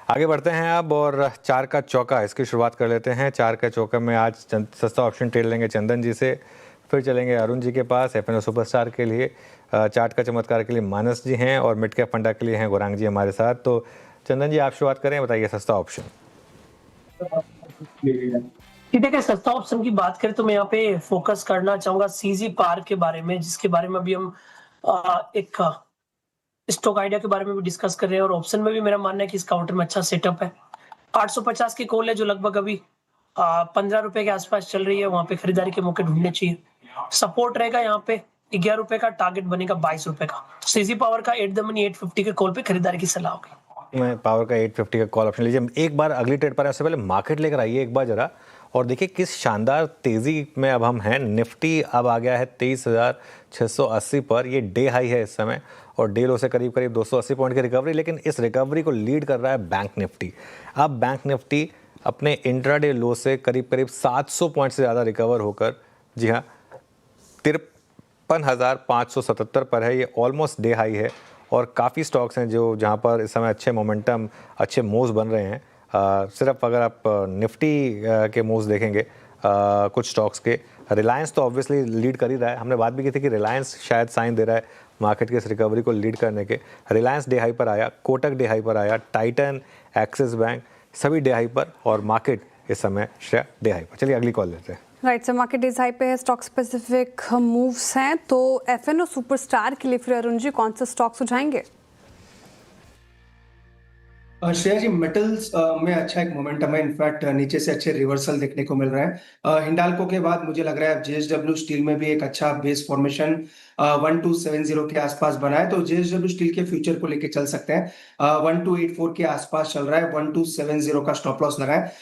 आगे बढ़ते हैं अब और चार का चौका इसकी शुरुआत कर लेते हैं। चार का चौका में आज सस्ता ऑप्शन ट्रेड लेंगे चंदन जी से, फिर चलेंगे अरुण जी के पास एफएनओ सुपरस्टार के लिए, चार्ट का चमत्कार के लिए मानस जी हैं और मिड कैप फंडा के लिए हैं गौरांग जी हमारे साथ। तो चंदन जी आप शुरुआत करें, बताइए सस्ता ऑप्शन। देखिए सस्ता ऑप्शन की बात करें तो मैं यहाँ पे फोकस करना चाहूंगा सीजी पार के बारे में, जिसके बारे में अभी हम एक स्टॉक आइडिया के बारे में भी डिस्कस कर रहे हैं और ऑप्शन में भी मेरा मानना है कि इस काउंटर में अच्छा सेटअप है। 850 की कॉल है जो लगभग अभी 15 रुपए के आसपास चल रही है, वहां पे खरीदारी के मौके ढूंढने चाहिए। सपोर्ट रहेगा यहाँ पे 11 रुपए का, टारगेट बनेगा 22 रुपए का। तो सीजी पावर का एट द मनी 850 के कॉल पे खरीदारी की सलाह होगी। मैं पावर का 850 का कॉल ऑप्शन लीजिए। एक बार अगली ट्रेड पर उससे पहले मार्केट लेकर आइए एक बार जरा, और देखिए किस शानदार तेजी में अब हम हैं। निफ्टी अब आ गया है 23,680 पर, ये डे हाई है इस समय और डे लो से करीब करीब 280 पॉइंट की रिकवरी, लेकिन इस रिकवरी को लीड कर रहा है बैंक निफ्टी। अब बैंक निफ्टी अपने इंट्राडे लो से करीब करीब 700 पॉइंट से ज़्यादा रिकवर होकर, जी हाँ, 53,577 पर है। ये ऑलमोस्ट डे हाई है और काफ़ी स्टॉक्स हैं जो जहाँ पर इस समय अच्छे मोमेंटम, अच्छे मूव्स बन रहे हैं। सिर्फ अगर आप निफ्टी के मूव्स देखेंगे कुछ स्टॉक्स के, रिलायंस तो ऑब्वियसली लीड कर ही रहा है। हमने बात भी की थी कि रिलायंस शायद साइन दे रहा है मार्केट के इस रिकवरी को लीड करने के। रिलायंस डे हाई पर आया, कोटक डे हाई पर आया, टाइटन, एक्सिस बैंक सभी डे हाई पर और मार्केट इस समय डे हाई पर। चलिए अगली कॉल लेते हैं। Right, sir market days high पे है, स्टॉक स्पेसिफिक मूव्स हैं, तो एफएनओ सुपरस्टार के लिए फिर अरुण जी कौन से स्टॉक सुझाएंगे? श्रेया जी, मेटल्स में अच्छा एक मोमेंटम है। इनफैक्ट नीचे से अच्छे रिवर्सल देखने को मिल रहा है। हिंडाल्को के बाद मुझे लग रहा है जेएसडब्ल्यू स्टील में भी एक अच्छा बेस फॉर्मेशन 1270 के आसपास बना है, तो जेएसडब्ल्यू स्टील के फ्यूचर को लेके चल सकते हैं। 1284 के आसपास चल रहा है, 1270 का स्टॉप लॉस लगा है।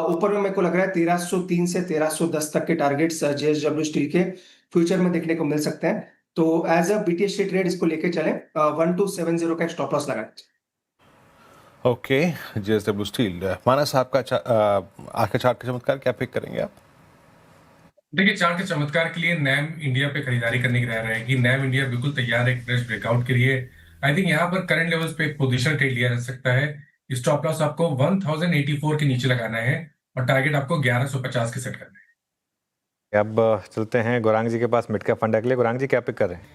ऊपर में मेरे को लग रहा है 1303 से 1310 तक के टारगेट्स जेएसडब्ल्यू स्टील के फ्यूचर में देखने को मिल सकते हैं। तो एज अ बीटीएस ट्रेड इसको लेके चले, 1270 का स्टॉप लॉस लगा। Okay, JSW steel. मानस आपका आज का चार्ट का चमत्कार क्या पिक करेंगे आप? देखिए, चार्ट के चमत्कार के लिए नैम इंडिया पे खरीदारी करने की राय रहेगी। नैम इंडिया बिल्कुल तैयार है एक फ्रेश ब्रेकआउट के लिए। आई थिंक यहाँ पर करंट लेवल्स पे एक पोजीशन ट्रेड लिया जा सकता है। स्टॉप लॉस आपको 1084 के नीचे लगाना है और टारगेट आपको 1150 के सेट करना है। अब चलते हैं गौरांग जी के पास मिड कैप फंडा के लिए। गौरांग जी क्या पिक कर रहे हैं?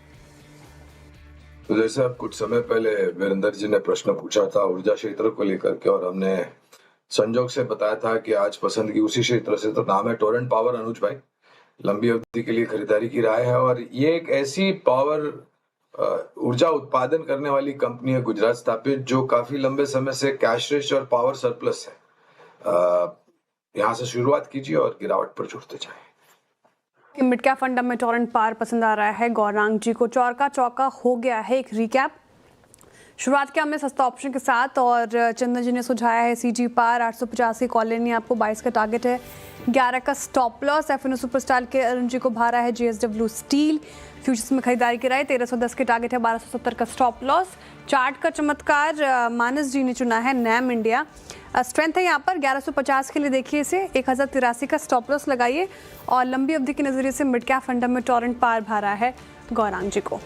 तो जैसे अब कुछ समय पहले वीरेंद्र जी ने प्रश्न पूछा था ऊर्जा क्षेत्र को लेकर के, और हमने संजोग से बताया था कि आज पसंद की उसी क्षेत्र से, तो नाम है टोरेंट पावर। अनुज भाई लंबी अवधि के लिए खरीदारी की राय है और ये एक ऐसी पावर ऊर्जा उत्पादन करने वाली कंपनी है गुजरात स्थापित, जो काफी लंबे समय से कैश रिच और पावर सरप्लस है। यहाँ से शुरुआत कीजिए और गिरावट पर जुड़ते जाए। मिड कैप फंडा में टोरेंट पावर पसंद आ रहा है गौरांग जी को। चौर का चौका हो गया है। एक रिकैप, शुरुआत किया हमने सस्ता ऑप्शन के साथ और चंदन जी ने सुझाया है सीजी पार 850 की कॉल लेनी, आपको 22 का टारगेट है, 11 का स्टॉप लॉस। एफएनओ सुपरस्टार के अरुण जी को भारा है जेएसडब्ल्यू स्टील, फ्यूचर्स में खरीदारी की राय, 1310 के टारगेट है, 1270 का स्टॉप लॉस। चार्ट का चमत्कार मानस जी ने चुना है नैम इंडिया। स्ट्रेंथ है यहाँ पर 1150 के लिए, देखिए इसे 1083 का स्टॉप लॉस लगाइए और लंबी अवधि के नजरिए से मिड कैप फंडा में टोरेंट पार भारा है गौरांग जी को।